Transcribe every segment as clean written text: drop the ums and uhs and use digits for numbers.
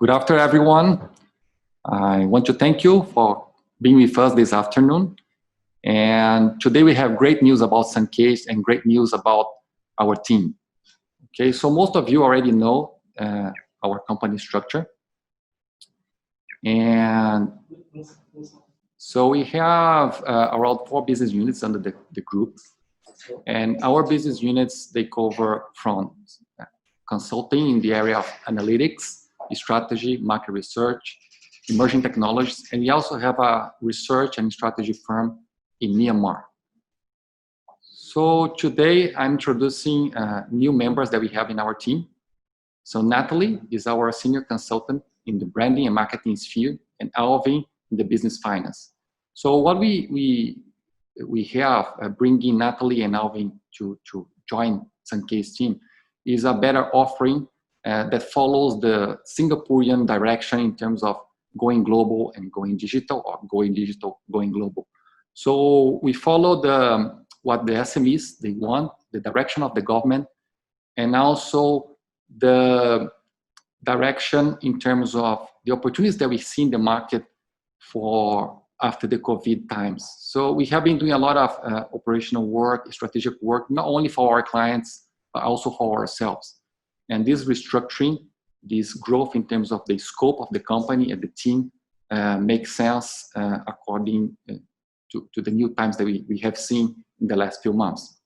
Good afternoon, everyone. I want to thank you for being with us this afternoon. And today we have great news about SunCaged and great news about our team. Okay, so most of you already know our company structure. And so we have around 4 business units under the group. And our business units, they cover from consulting in the area of analytics, strategy, market research, emerging technologies, and we also have a research and strategy firm in Myanmar. So today I'm introducing new members that we have in our team. So Natalie is our senior consultant in the branding and marketing sphere, and Aydin in the business finance. So what we have bringing Natalie and Aydin to join SunCaged team is a better offering that follows the Singaporean direction in terms of going global and going digital, or going digital, going global. So we follow what the SMEs, they want, the direction of the government, and also the direction in terms of the opportunities that we see in the market for after the COVID times. So we have been doing a lot of operational work, strategic work, not only for our clients, but also for ourselves. And this restructuring, this growth in terms of the scope of the company and the team makes sense according to the new times that we have seen in the last few months.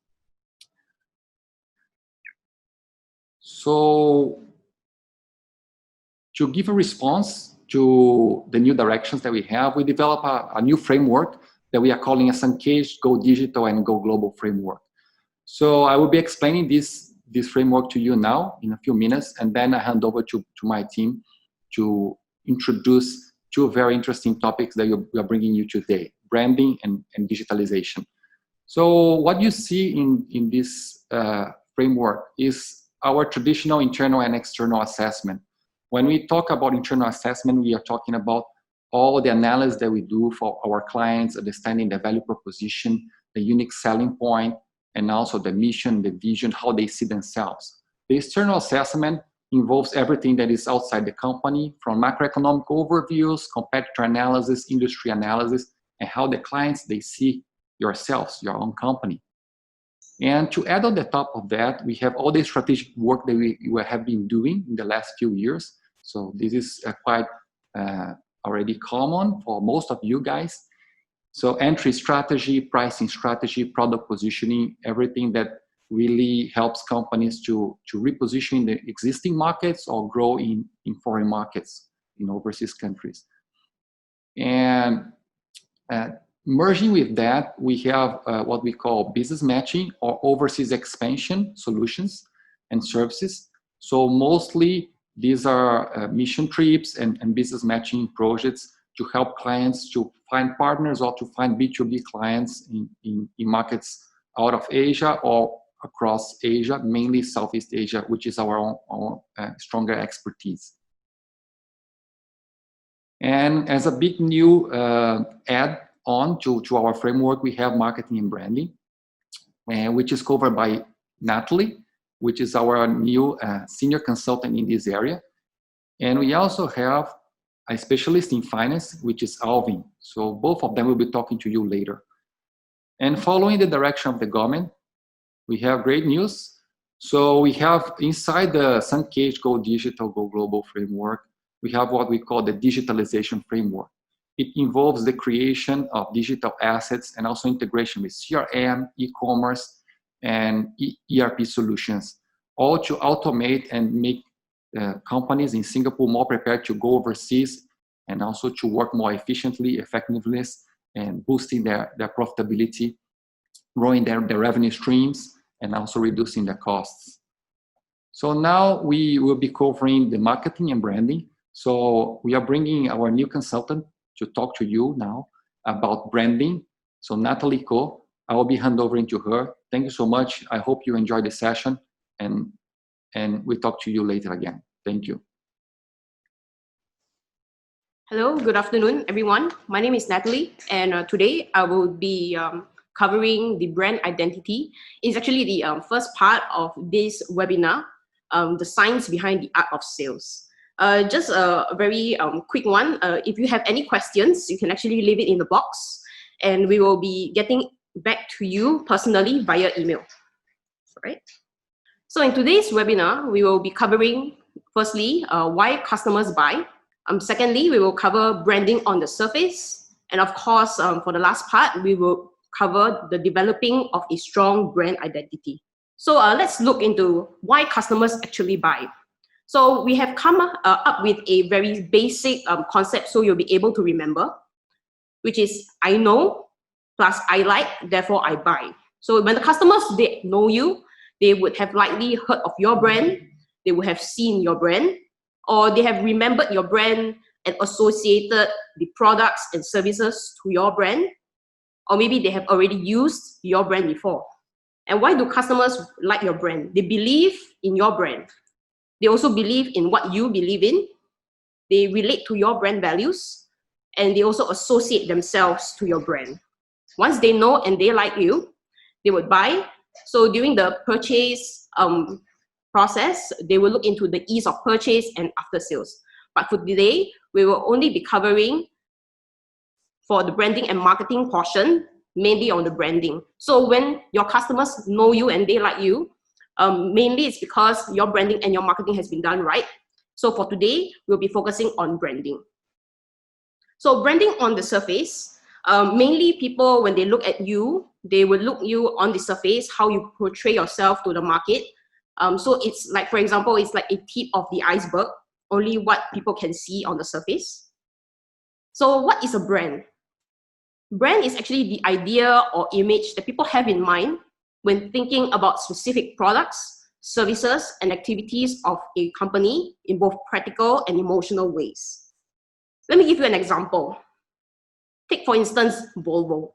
So to give a response to the new directions that we have, we develop a new framework that we are calling a SunCaged Go Digital and Go Global framework. So I will be explaining this framework to you now in a few minutes, and then I hand over to my team to introduce 2 very interesting topics that we are bringing you today, branding and digitalization. So what you see in this framework is our traditional internal and external assessment. When we talk about internal assessment, we are talking about all the analysis that we do for our clients, understanding the value proposition, the unique selling point, and also the mission, the vision, how they see themselves. The external assessment involves everything that is outside the company, from macroeconomic overviews, competitor analysis, industry analysis, and how the clients, they see yourselves, your own company. And to add on the top of that, we have all the strategic work that we have been doing in the last few years. So this is quite already common for most of you guys. So entry strategy, pricing strategy, product positioning, everything that really helps companies to reposition in the existing markets or grow in foreign markets, in overseas countries. And merging with that, we have what we call business matching or overseas expansion solutions and services. So mostly these are mission trips and business matching projects to help clients to find partners or to find B2B clients in markets out of Asia or across Asia, mainly Southeast Asia, which is our own stronger expertise. And as a big new add-on to our framework, we have marketing and branding, which is covered by Natalie, which is our new senior consultant in this area. And we also have a specialist in finance, which is Aydin. So both of them will be talking to you later. And following the direction of the government, we have great news. So we have inside the SunCaged Go Digital, Go Global framework, we have what we call the digitalization framework. It involves the creation of digital assets and also integration with CRM, e-commerce, and ERP solutions, all to automate and make companies in Singapore more prepared to go overseas and also to work more efficiently, effectiveness, and boosting their profitability, growing their revenue streams, and also reducing their costs. So now we will be covering the marketing and branding. So we are bringing our new consultant to talk to you now about branding. So Natalie Ko, I will be handovering to her. Thank you so much. I hope you enjoyed the session, and we'll talk to you later again. Thank you. Hello, good afternoon, everyone. My name is Natalie, and today I will be covering the brand identity. It's actually the first part of this webinar, the science behind the art of sales. Just a very quick one. If you have any questions, you can actually leave it in the box, and we will be getting back to you personally via email. Right? So in today's webinar, we will be covering, firstly, why customers buy. Secondly, we will cover branding on the surface. And of course, for the last part, we will cover the developing of a strong brand identity. So let's look into why customers actually buy. So we have come up with a very basic concept so you'll be able to remember, which is I know plus I like, therefore I buy. So when the customers, they know you, they would have likely heard of your brand, they would have seen your brand, or they have remembered your brand and associated the products and services to your brand, or maybe they have already used your brand before. And why do customers like your brand? They believe in your brand. They also believe in what you believe in. They relate to your brand values, and they also associate themselves to your brand. Once they know and they like you, they would buy. So during the purchase process, they will look into the ease of purchase and after sales. But for today, we will only be covering for the branding and marketing portion, mainly on the branding. So when your customers know you and they like you, mainly it's because your branding and your marketing has been done right. So for today, we'll be focusing on branding. So branding on the surface, mainly people, when they look at you, they will look you on the surface, how you portray yourself to the market. So it's like, for example, it's like a tip of the iceberg, only what people can see on the surface. So what is a brand? Brand is actually the idea or image that people have in mind when thinking about specific products, services, and activities of a company in both practical and emotional ways. Let me give you an example. Take, for instance, Volvo.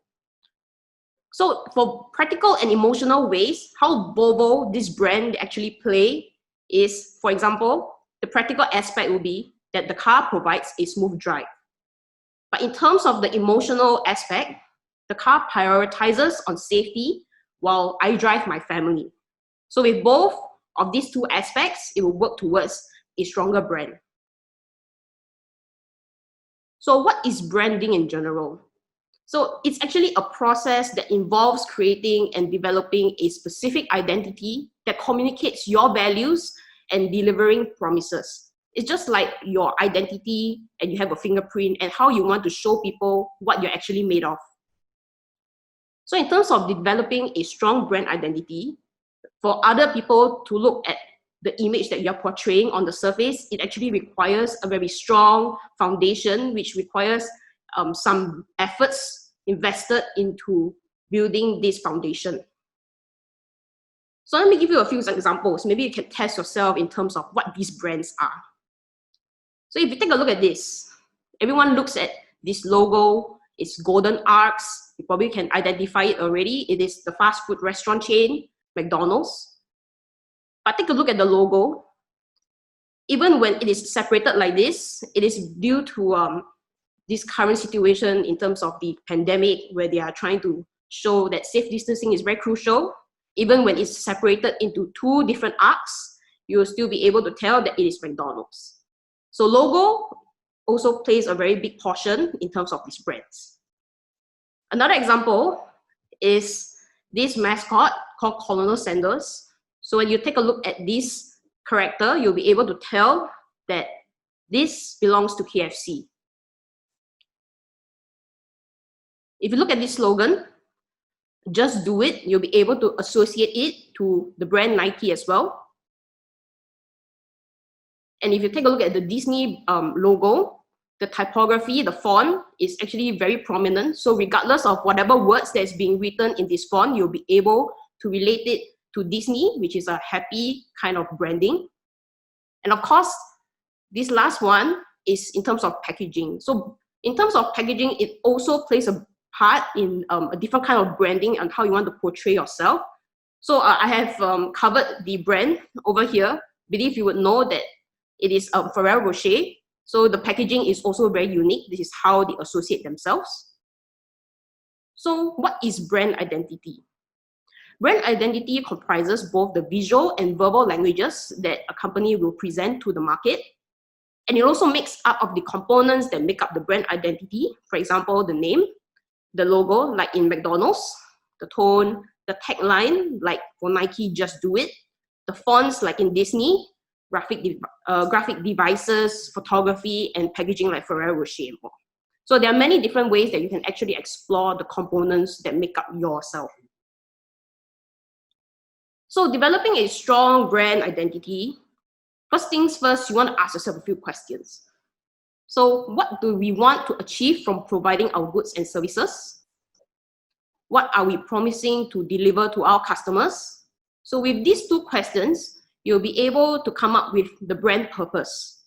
So for practical and emotional ways, how Volvo, this brand, actually play is, for example, the practical aspect will be that the car provides a smooth drive. But in terms of the emotional aspect, the car prioritizes on safety while I drive my family. So with both of these two aspects, it will work towards a stronger brand. So what is branding in general? So it's actually a process that involves creating and developing a specific identity that communicates your values and delivering promises. It's just like your identity, and you have a fingerprint and how you want to show people what you're actually made of. So in terms of developing a strong brand identity, for other people to look at the image that you're portraying on the surface, it actually requires a very strong foundation, which requires some efforts invested into building this foundation. So let me give you a few examples. Maybe you can test yourself in terms of what these brands are. So if you take a look at this, everyone looks at this logo, it's golden arcs. You probably can identify it already. It is the fast food restaurant chain, McDonald's. But take a look at the logo. Even when it is separated like this, it is due to this current situation in terms of the pandemic, where they are trying to show that safe distancing is very crucial. Even when it's separated into two different arcs, you will still be able to tell that it is McDonald's. So logo also plays a very big portion in terms of these brands. Another example is this mascot called Colonel Sanders. So when you take a look at this character, you'll be able to tell that this belongs to KFC. If you look at this slogan, just do it, you'll be able to associate it to the brand Nike as well. And if you take a look at the Disney logo, the typography, the font is actually very prominent. So regardless of whatever words that's being written in this font, you'll be able to relate it to Disney, which is a happy kind of branding. And of course, this last one is in terms of packaging. So in terms of packaging, it also plays a part in a different kind of branding and how you want to portray yourself. So I have covered the brand over here. Believe you would know that it is Ferrero Rocher. So the packaging is also very unique. This is how they associate themselves. So what is brand identity? Brand identity comprises both the visual and verbal languages that a company will present to the market. And it also makes up of the components that make up the brand identity. For example, the name, the logo, like in McDonald's, the tone, the tagline, like for Nike, just do it, the fonts, like in Disney, graphic devices, photography, and packaging like Ferrero Rocher. So there are many different ways that you can actually explore the components that make up yourself. So developing a strong brand identity, first things first, you want to ask yourself a few questions. So what do we want to achieve from providing our goods and services? What are we promising to deliver to our customers? So with these two questions, you'll be able to come up with the brand purpose.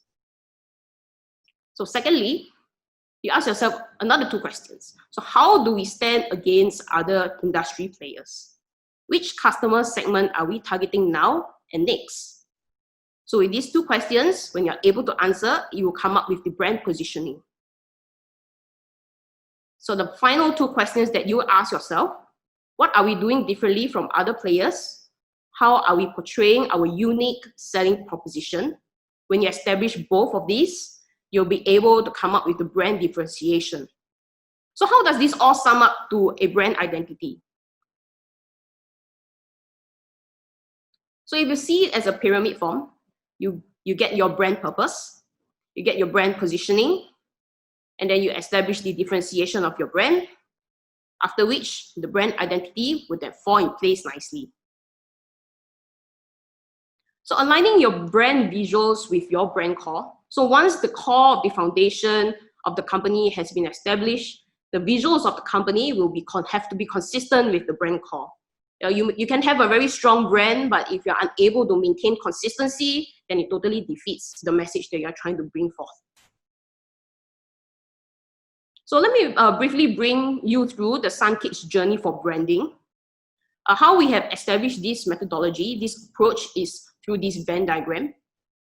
So secondly, you ask yourself another two questions. So how do we stand against other industry players? Which customer segment are we targeting now and next? So with these two questions, when you're able to answer, you will come up with the brand positioning. So the final two questions that you ask yourself, what are we doing differently from other players? How are we portraying our unique selling proposition? When you establish both of these, you'll be able to come up with the brand differentiation. So how does this all sum up to a brand identity? So if you see it as a pyramid form, you get your brand purpose, you get your brand positioning, and then you establish the differentiation of your brand, after which the brand identity would then fall in place nicely. So aligning your brand visuals with your brand core. So once the core of the foundation of the company has been established, the visuals of the company will have to be consistent with the brand core. You can have a very strong brand, but if you're unable to maintain consistency, then it totally defeats the message that you're trying to bring forth. So let me briefly bring you through the SunCaged journey for branding. How we have established this methodology, this approach is through this Venn diagram.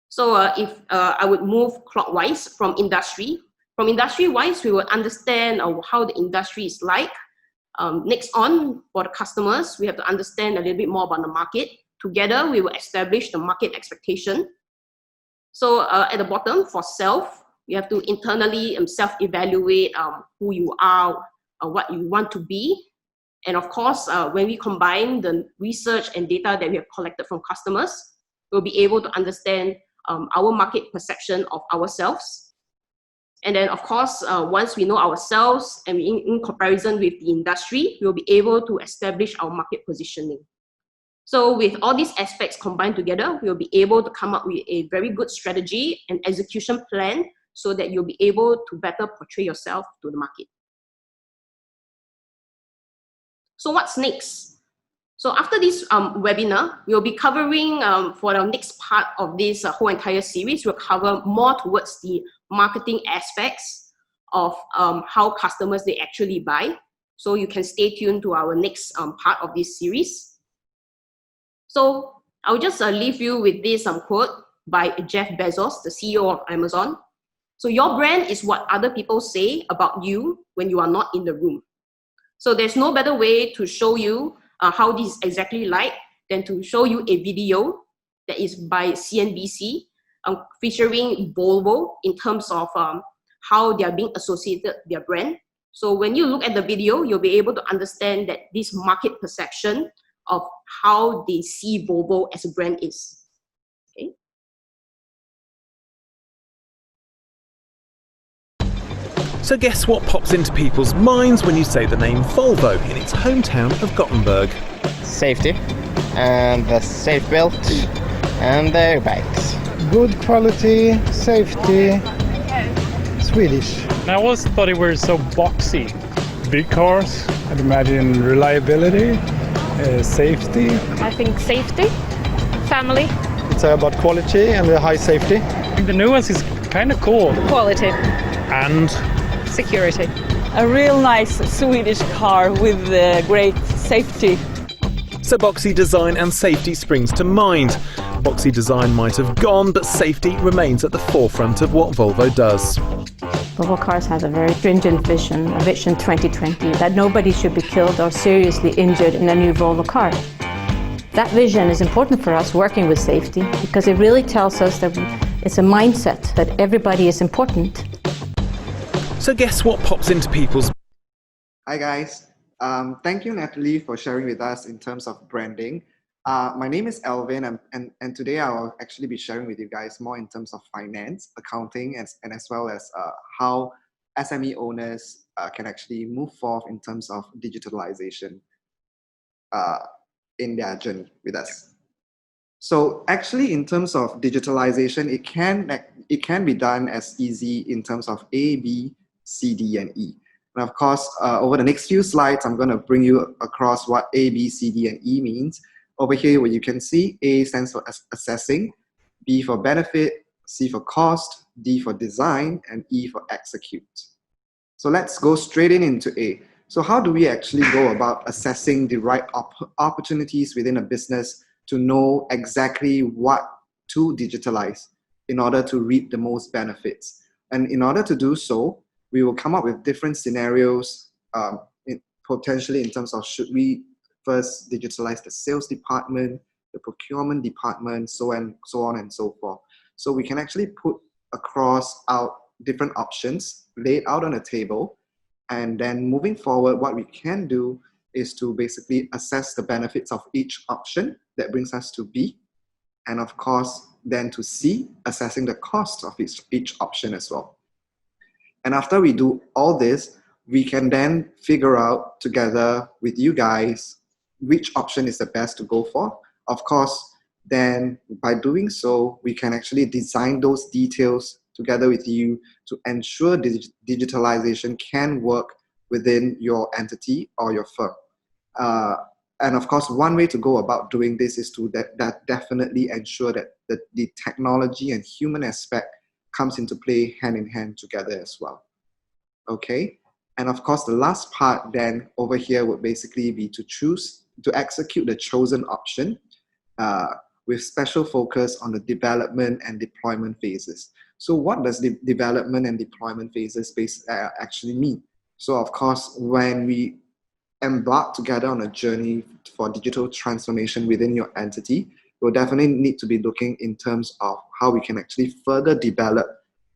So if I would move clockwise from industry-wise, we will understand how the industry is like. Next on, for the customers, we have to understand a little bit more about the market. Together, we will establish the market expectation. So at the bottom, for self, you have to internally self-evaluate who you are, what you want to be. And of course, when we combine the research and data that we have collected from customers, we'll be able to understand our market perception of ourselves. And then, of course, once we know ourselves and in comparison with the industry, we'll be able to establish our market positioning. So with all these aspects combined together, we'll be able to come up with a very good strategy and execution plan so that you'll be able to better portray yourself to the market. So what's next? So after this webinar, we'll be covering for the next part of this whole entire series, we'll cover more towards the marketing aspects of how customers, they actually buy. So you can stay tuned to our next part of this series. So I'll just leave you with this quote by Jeff Bezos, the CEO of Amazon. So your brand is what other people say about you when you are not in the room. So there's no better way to show you how this is exactly like than to show you a video that is by CNBC featuring Volvo in terms of how they are being associated their brand. So when you look at the video, you'll be able to understand that this market perception of how they see Volvo as a brand is. Okay. So guess what pops into people's minds when you say the name Volvo in its hometown of Gothenburg? Safety, and the safe belt, and the airbags. Good quality, safety, Swedish. I always thought it were so boxy. Big cars, I'd imagine reliability, safety. I think safety, family. It's about quality and high safety. The new ones is kind of cool. Quality. And security. A real nice Swedish car with great safety. So boxy design and safety springs to mind. Boxy design might have gone, but safety remains at the forefront of what Volvo does. Volvo Cars has a very stringent vision, a Vision 2020, that nobody should be killed or seriously injured in a new Volvo car. That vision is important for us working with safety because it really tells us that It's a mindset that everybody is important. So guess what pops into people's... Hi guys, thank you Natalie for sharing with us in terms of branding. My name is Alvin, and today I'll actually be sharing with you guys more in terms of finance, accounting, and as well as how SME owners can actually move forward in terms of digitalization in their journey with us. So actually in terms of digitalization, it can be done as easy in terms of A, B, C, D, and E. And of course, over the next few slides, I'm going to bring you across what A, B, C, D, and E means. Over here, where you can see A stands for assessing, B for benefit, C for cost, D for design, and E for execute. So let's go straight into A. So how do we actually go about assessing the right opportunities within a business to know exactly what to digitalize in order to reap the most benefits? And in order to do so, we will come up with different scenarios, potentially in terms of should we first digitalize the sales department, the procurement department, so on and so forth. So we can actually put across out different options laid out on a table, and then moving forward, what we can do is to basically assess the benefits of each option that brings us to B, and of course then to C, assessing the cost of each option as well. And after we do all this, we can then figure out together with you guys which option is the best to go for. Of course, then by doing so, we can actually design those details together with you to ensure digitalization can work within your entity or your firm. And of course, one way to go about doing this is to definitely ensure that the technology and human aspect comes into play hand in hand together as well. Okay, and of course, the last part then over here would basically be to execute the chosen option with special focus on the development and deployment phases. So what does the development and deployment phases actually mean? So of course, when we embark together on a journey for digital transformation within your entity, we'll definitely need to be looking in terms of how we can actually further develop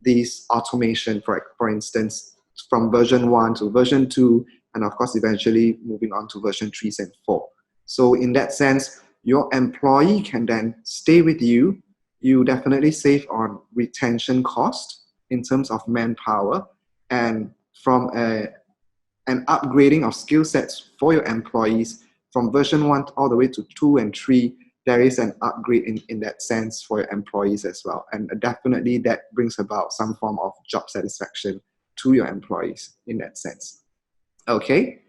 these automation, for instance, from version 1 to version 2, and of course, eventually moving on to version 3 and 4. So in that sense, your employee can then stay with you. You definitely save on retention cost in terms of manpower, and from an upgrading of skill sets for your employees from version 1 all the way to 2 and 3, there is an upgrade in that sense for your employees as well. And definitely that brings about some form of job satisfaction to your employees in that sense. Okay,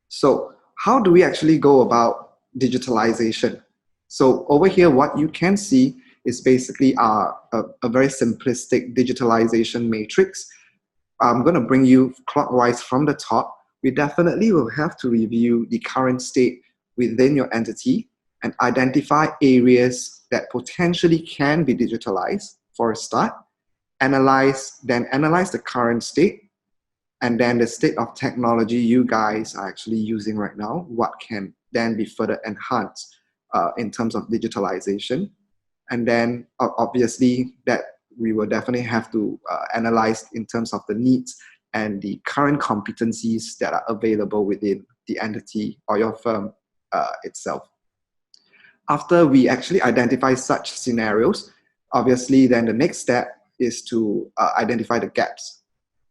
so how do we actually go about digitalization? So over here, what you can see is basically a very simplistic digitalization matrix. I'm going to bring you clockwise from the top. We definitely will have to review the current state within your entity and identify areas that potentially can be digitalized for a start, analyze the current state, and then the state of technology you guys are actually using right now, what can then be further enhanced in terms of digitalization. And then obviously that we will definitely have to analyze in terms of the needs and the current competencies that are available within the entity or your firm itself. After we actually identify such scenarios, obviously then the next step is to identify the gaps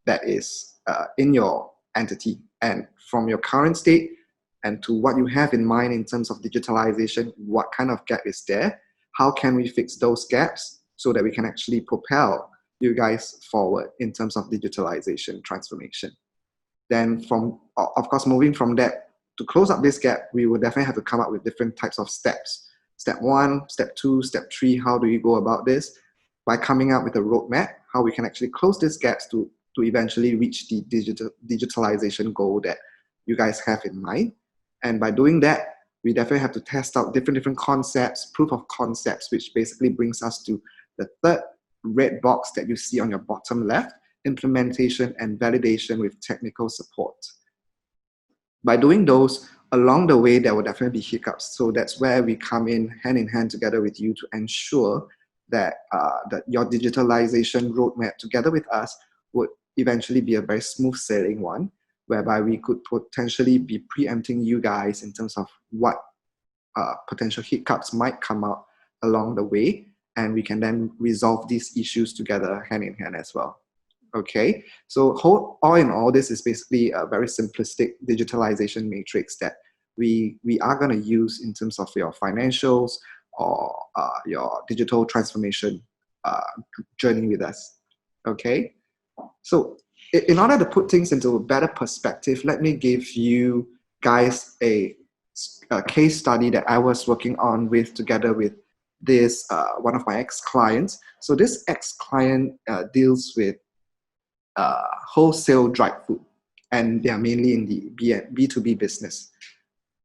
that is in your entity, and from your current state and to what you have in mind in terms of digitalization, what kind of gap is there? How can we fix those gaps so that we can actually propel you guys forward in terms of digitalization transformation? Then of course, moving from that, to close up this gap, we will definitely have to come up with different types of steps. Step 1, step 2, step 3, how do we go about this? By coming up with a roadmap, how we can actually close these gaps to eventually reach the digitalization goal that you guys have in mind. And by doing that, we definitely have to test out different concepts, proof of concepts, which basically brings us to the third red box that you see on your bottom left, implementation and validation with technical support. By doing those, along the way, there will definitely be hiccups. So that's where we come in hand together with you to ensure that, that your digitalization roadmap together with us would eventually be a very smooth sailing one, whereby we could potentially be preempting you guys in terms of what potential hiccups might come out along the way, and we can then resolve these issues together hand in hand as well. Okay, so all in all, this is basically a very simplistic digitalization matrix that we are going to use in terms of your financials or your digital transformation journey with us. Okay, so in order to put things into a better perspective, let me give you guys a case study that I was working on together with this one of my ex-clients. So this ex-client deals with wholesale dried food, and they are mainly in the B2B business.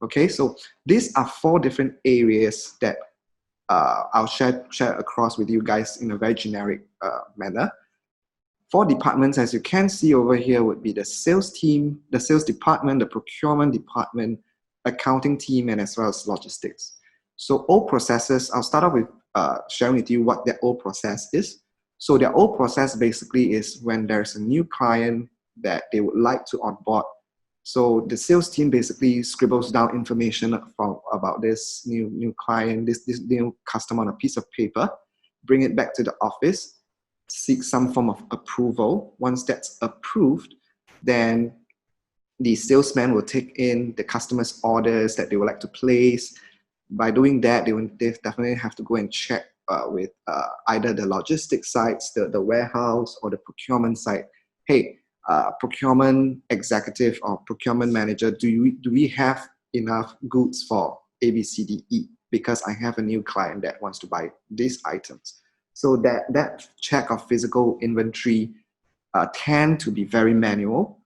Okay, so these are 4 different areas that I'll share across with you guys in a very generic manner. 4 departments, as you can see over here, would be the sales team, the sales department, the procurement department, accounting team, and as well as logistics. So all processes, I'll start off with sharing with you what their old process is. So their old process basically is when there's a new client that they would like to onboard. So the sales team basically scribbles down information about this new client, this new customer on a piece of paper, bring it back to the office, seek some form of approval. Once that's approved, then the salesman will take in the customer's orders that they would like to place. By doing that, they definitely have to go and check with either the logistics sites, the warehouse, or the procurement site. Hey, procurement executive or procurement manager, do we have enough goods for A, B, C, D, E? Because I have a new client that wants to buy these items. So that check of physical inventory tend to be very manual.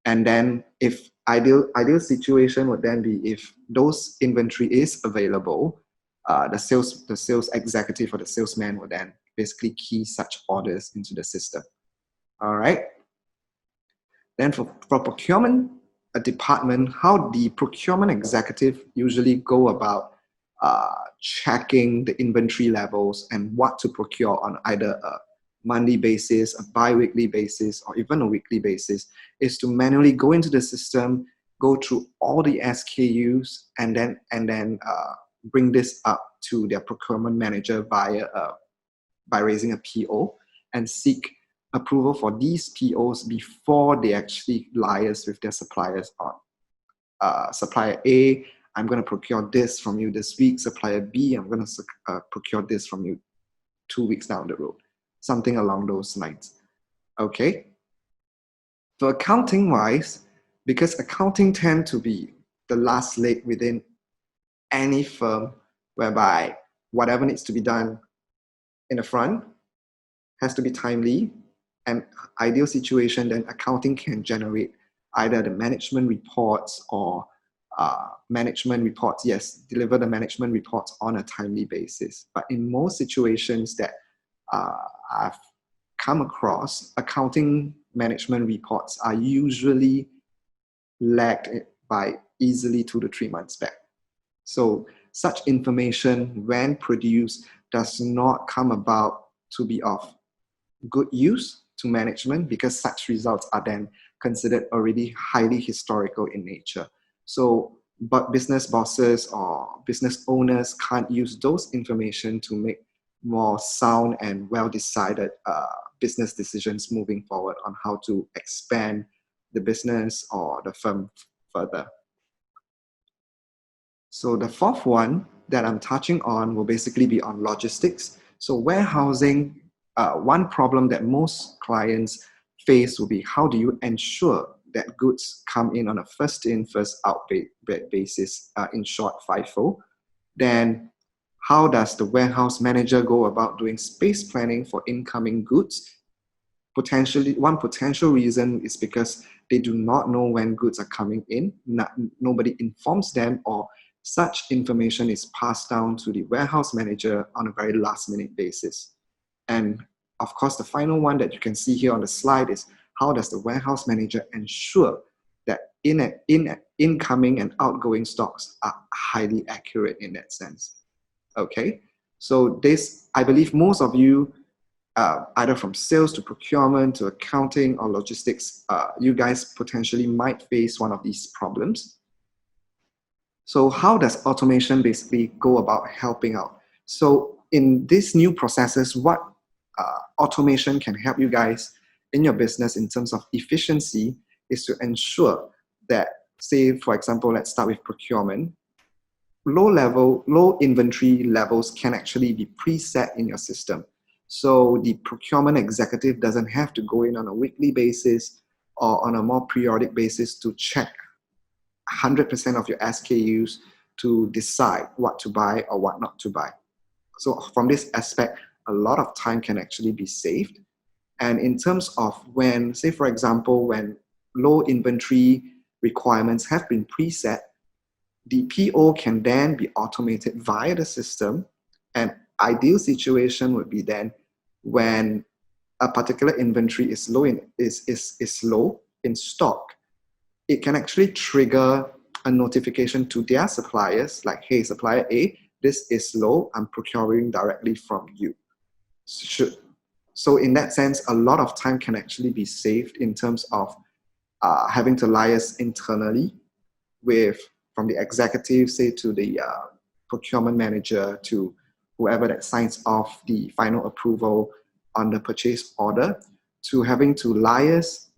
And then if ideal situation would then be if those inventory is available, the sales executive or the salesman would then basically key such orders into the system. All right. Then for procurement department, how the procurement executive usually go about checking the inventory levels and what to procure on either a monthly basis, a bi-weekly basis, or even a weekly basis, is to manually go into the system, go through all the SKUs, and then bring this up to their procurement manager by raising a PO and seek approval for these POs before they actually liaise with their suppliers on. Supplier A, I'm going to procure this from you this week. Supplier B, I'm going to procure this from you 2 weeks down the road. Something along those lines. Okay. For accounting wise, because accounting tend to be the last leg within any firm, whereby whatever needs to be done in the front has to be timely, and ideal situation, then accounting can generate either the management reports or deliver the management reports on a timely basis. But in most situations that I've come across, accounting management reports are usually lagged by easily 2 to 3 months back. So such information, when produced, does not come about to be of good use to management, because such results are then considered already highly historical in nature. So, but business bosses or business owners can't use those information to make more sound and well-decided business decisions moving forward on how to expand the business or the firm further. So the 4th one that I'm touching on will basically be on logistics. So warehousing, one problem that most clients face will be, how do you ensure that goods come in on a first in, first out basis, in short, FIFO? Then how does the warehouse manager go about doing space planning for incoming goods? One potential reason is because they do not know when goods are coming in. Nobody informs them, or such information is passed down to the warehouse manager on a very last minute basis. And of course, the final one that you can see here on the slide is, how does the warehouse manager ensure that incoming and outgoing stocks are highly accurate in that sense? Okay, So this, I believe most of you, either from sales to procurement to accounting or logistics, you guys potentially might face one of these problems. So how does automation basically go about helping out? So in these new processes, what automation can help you guys in your business in terms of efficiency is to ensure that, say, for example, let's start with procurement. Low inventory levels can actually be preset in your system. So the procurement executive doesn't have to go in on a weekly basis or on a more periodic basis to check 100% of your SKUs to decide what to buy or what not to buy. So from this aspect, a lot of time can actually be saved. And in terms of when, say for example, when low inventory requirements have been preset, the PO can then be automated via the system. An ideal situation would be then when a particular inventory is low in stock, it can actually trigger a notification to their suppliers like, hey, supplier A, this is low, I'm procuring directly from you. So in that sense, a lot of time can actually be saved in terms of having to liaise internally with, from the executive, say, to the procurement manager, to whoever that signs off the final approval on the purchase order, to having to liaise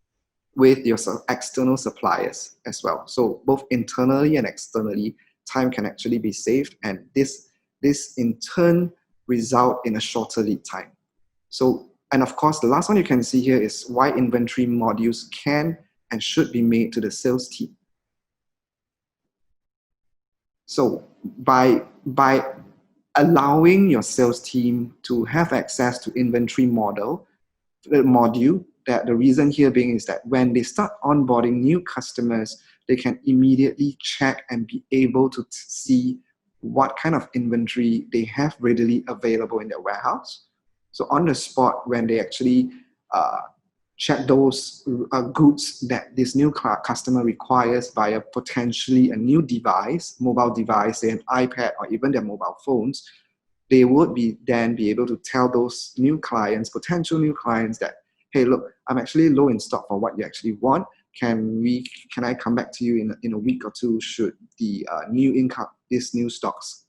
with your external suppliers as well. So both internally and externally, time can actually be saved, and this in turn result in a shorter lead time. So, and of course, the last one you can see here is why inventory modules can and should be made to the sales team. So by allowing your sales team to have access to inventory module, that the reason here being is that when they start onboarding new customers, they can immediately check and be able to see what kind of inventory they have readily available in their warehouse. So on the spot, when they actually check those goods that this new customer requires via potentially a new device, mobile device, say an iPad or even their mobile phones, they would then be able to tell those new clients, potential new clients, that, hey, look, I'm actually low in stock for what you actually want. Can I come back to you in a week or two should the these new stocks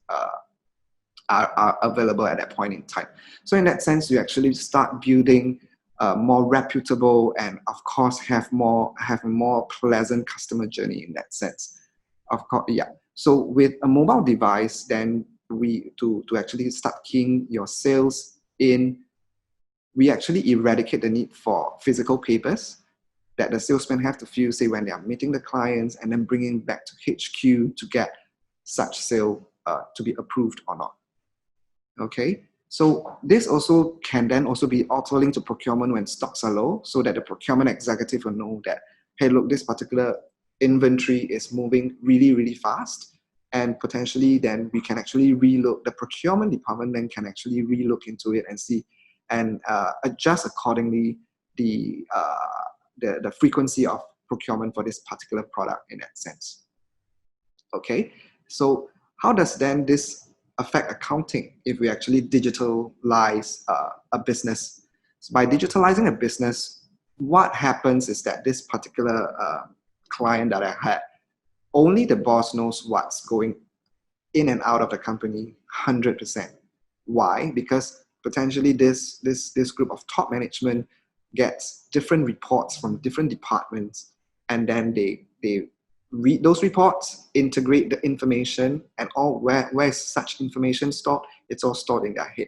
are available at that point in time. So in that sense, you actually start building more reputable and of course have a more pleasant customer journey in that sense. Of course, yeah. So with a mobile device, then to actually start keying your sales in, we actually eradicate the need for physical papers that the salesmen have to fill, say, when they are meeting the clients, and then bringing back to HQ to get such sale to be approved or not. Okay, so this also can then also be auto-linked to procurement when stocks are low, so that the procurement executive will know that, hey, look, this particular inventory is moving really, really fast, and potentially then we can actually relook, the procurement department then can actually relook into it and see and adjust accordingly the frequency of procurement for this particular product in that sense. Okay, so how does then this affect accounting if we actually digitalize a business? So by digitalizing a business, what happens is that this particular client that I had, only the boss knows what's going in and out of the company 100%. Why? Because potentially this group of top management gets different reports from different departments, and then they read those reports, integrate the information, and all where is such information stored? It's all stored in their head.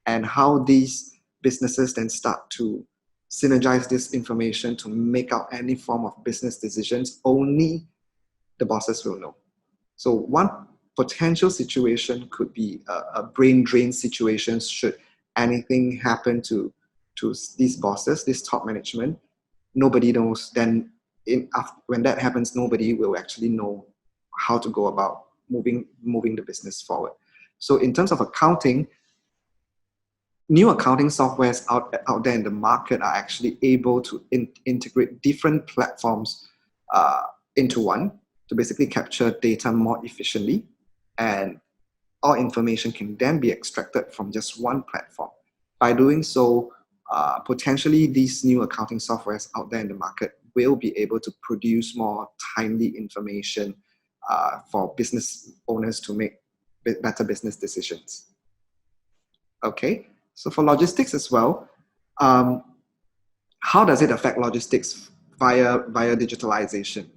And how these businesses then start to synergize this information to make out any form of business decisions, only the bosses will know. So one potential situation could be a brain drain situation should anything happen to these bosses, this top management. Nobody knows. Then when that happens, nobody will actually know how to go about moving the business forward. So in terms of accounting, new accounting softwares out there in the market are actually able to integrate different platforms into one to basically capture data more efficiently. And all information can then be extracted from just one platform. By doing so, potentially these new accounting softwares out there in the market will be able to produce more timely information for business owners to make better business decisions. Okay, so for logistics as well, how does it affect logistics via digitalization?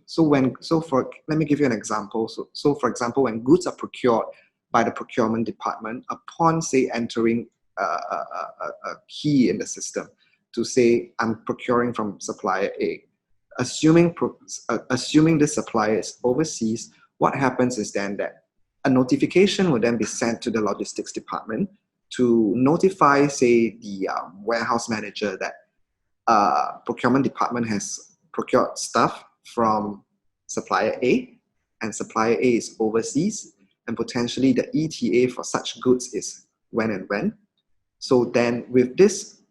Let me give you an example. So for example, when goods are procured by the procurement department, upon say entering a key in the system to say I'm procuring from supplier A, assuming this supplier is overseas, what happens is then that a notification will then be sent to the logistics department to notify, say, the warehouse manager that procurement department has procured stuff from supplier A, and supplier A is overseas, and potentially the ETA for such goods is when and when. So then with this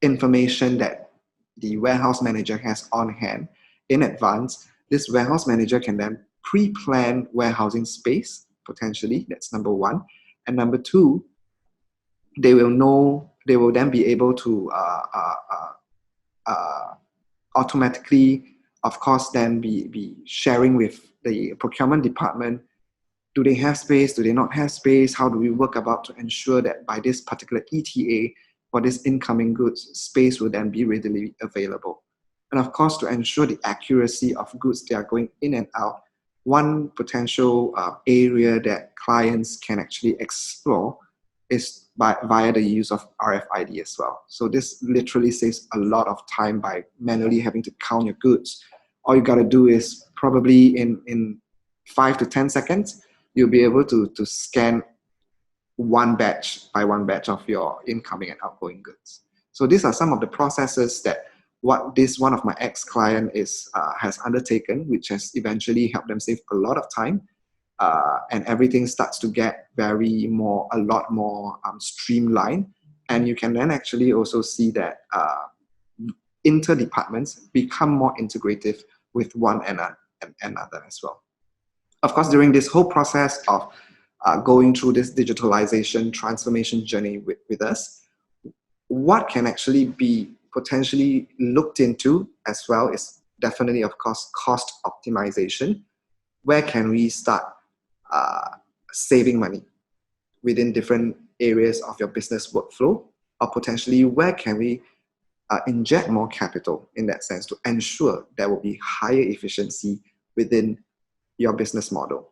information that the warehouse manager has on hand in advance, this warehouse manager can then pre-plan warehousing space, potentially. That's number one. And number two, they will then be able to automatically, of course, then be sharing with the procurement department. Do they have space? Do they not have space? How do we work about to ensure that by this particular ETA for this incoming goods, space will then be readily available? And of course, to ensure the accuracy of goods that are going in and out, one potential area that clients can actually explore is via the use of RFID as well. So this literally saves a lot of time by manually having to count your goods. All you got to do is probably in 5 to 10 seconds, you'll be able to scan one batch by one batch of your incoming and outgoing goods. So these are some of the processes that one of my ex-client has undertaken, which has eventually helped them save a lot of time. And everything starts to get a lot more streamlined. And you can then actually also see that inter-departments become more integrative with one another as well. Of course, during this whole process of going through this digitalization transformation journey with us, what can actually be potentially looked into as well is definitely, of course, cost optimization. Where can we start saving money within different areas of your business workflow, or potentially where can we inject more capital in that sense to ensure there will be higher efficiency within your business model.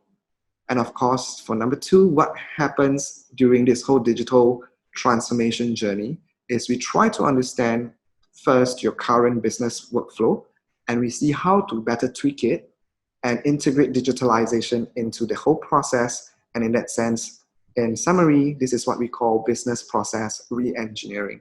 And of course, for number two, what happens during this whole digital transformation journey is we try to understand first your current business workflow, and we see how to better tweak it and integrate digitalization into the whole process. And in that sense, in summary, this is what we call business process re-engineering.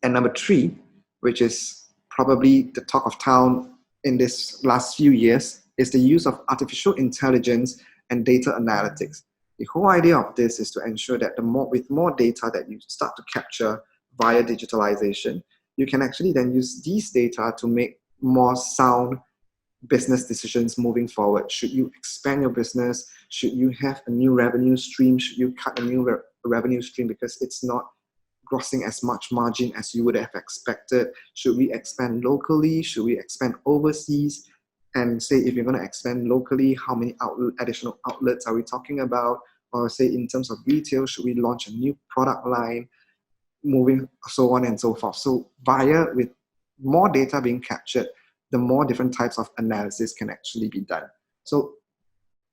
And number three, which is probably the talk of town in this last few years, is the use of artificial intelligence and data analytics. The whole idea of this is to ensure that with more data that you start to capture via digitalization, you can actually then use these data to make more sound business decisions moving forward. Should you expand your business? Should you have a new revenue stream? Should you cut a new revenue stream because it's not grossing as much margin as you would have expected? Should we expand locally? Should we expand overseas? And say if you're going to expand locally, how many additional outlets are we talking about? Or say in terms of retail, should we launch a new product line? Moving so on and so forth. So with more data being captured, the more different types of analysis can actually be done. So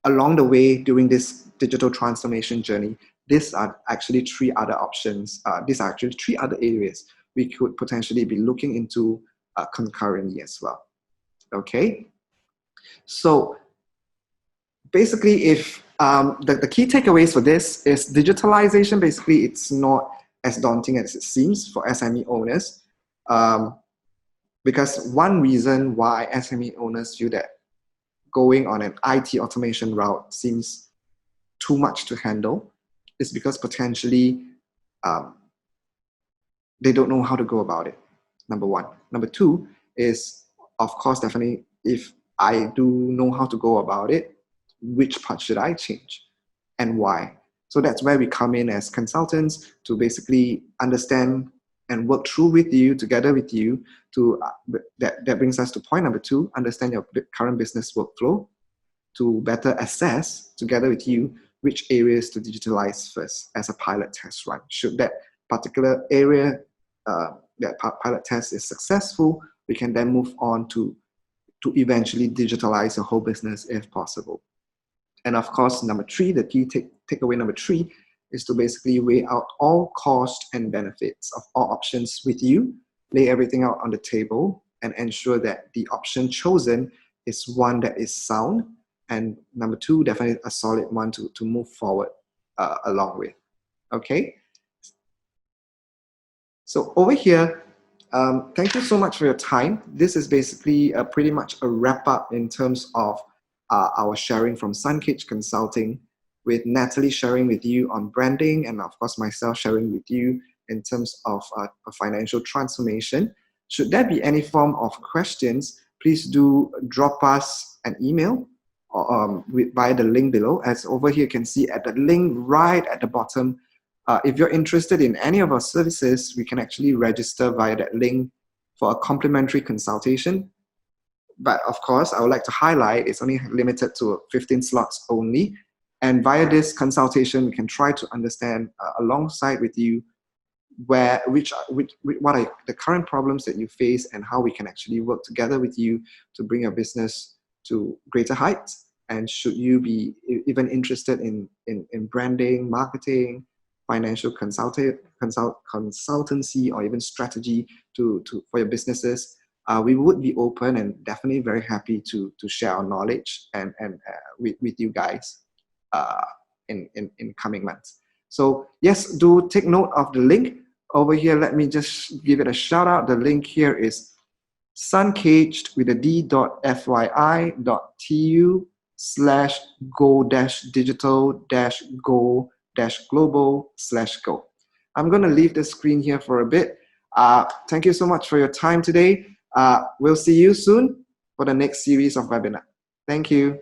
along the way during this digital transformation journey, these are actually three other options. These are actually three other areas we could potentially be looking into concurrently as well. Okay. So basically, if the key takeaways for this is digitalization, basically it's not as daunting as it seems for SME owners. Because one reason why SME owners feel that going on an IT automation route seems too much to handle is because potentially they don't know how to go about it, number one. Number two is, of course, definitely, if I do know how to go about it, which part should I change? and why. So that's where we come in as consultants to basically understand and work through with you, together with you, to that brings us to point number 2, understand your current business workflow, to better assess, together with you, which areas to digitalize first as a pilot test run. Should that particular area, that pilot test is successful, we can then move on to eventually digitalize your whole business if possible. And of course, number 3, the key takeaway number 3 is to basically weigh out all costs and benefits of all options with you, lay everything out on the table, and ensure that the option chosen is one that is sound. And number 2, definitely a solid one to move forward along with. Okay. So over here, thank you so much for your time. This is basically pretty much a wrap up in terms of our sharing from SunCaged Consulting, with Natalie sharing with you on branding, and of course myself sharing with you in terms of a financial transformation. Should there be any form of questions, please do drop us an email via the link below. As over here you can see at the link right at the bottom, if you're interested in any of our services, we can actually register via that link for a complimentary consultation. But of course, I would like to highlight it's only limited to 15 slots only. And via this consultation, we can try to understand alongside with you what are the current problems that you face and how we can actually work together with you to bring your business to greater heights. And should you be even interested in branding, marketing, financial consultancy, or even strategy for your businesses, we would be open and definitely very happy to share our knowledge and with you guys in coming months. So yes, do take note of the link over here. Let me just give it a shout out. The link here is SunCaged with a d.fyi.tu/go-digital-go-global/go. I'm going to leave the screen here for a bit. Thank you so much for your time today. We'll see you soon for the next series of webinar. Thank you.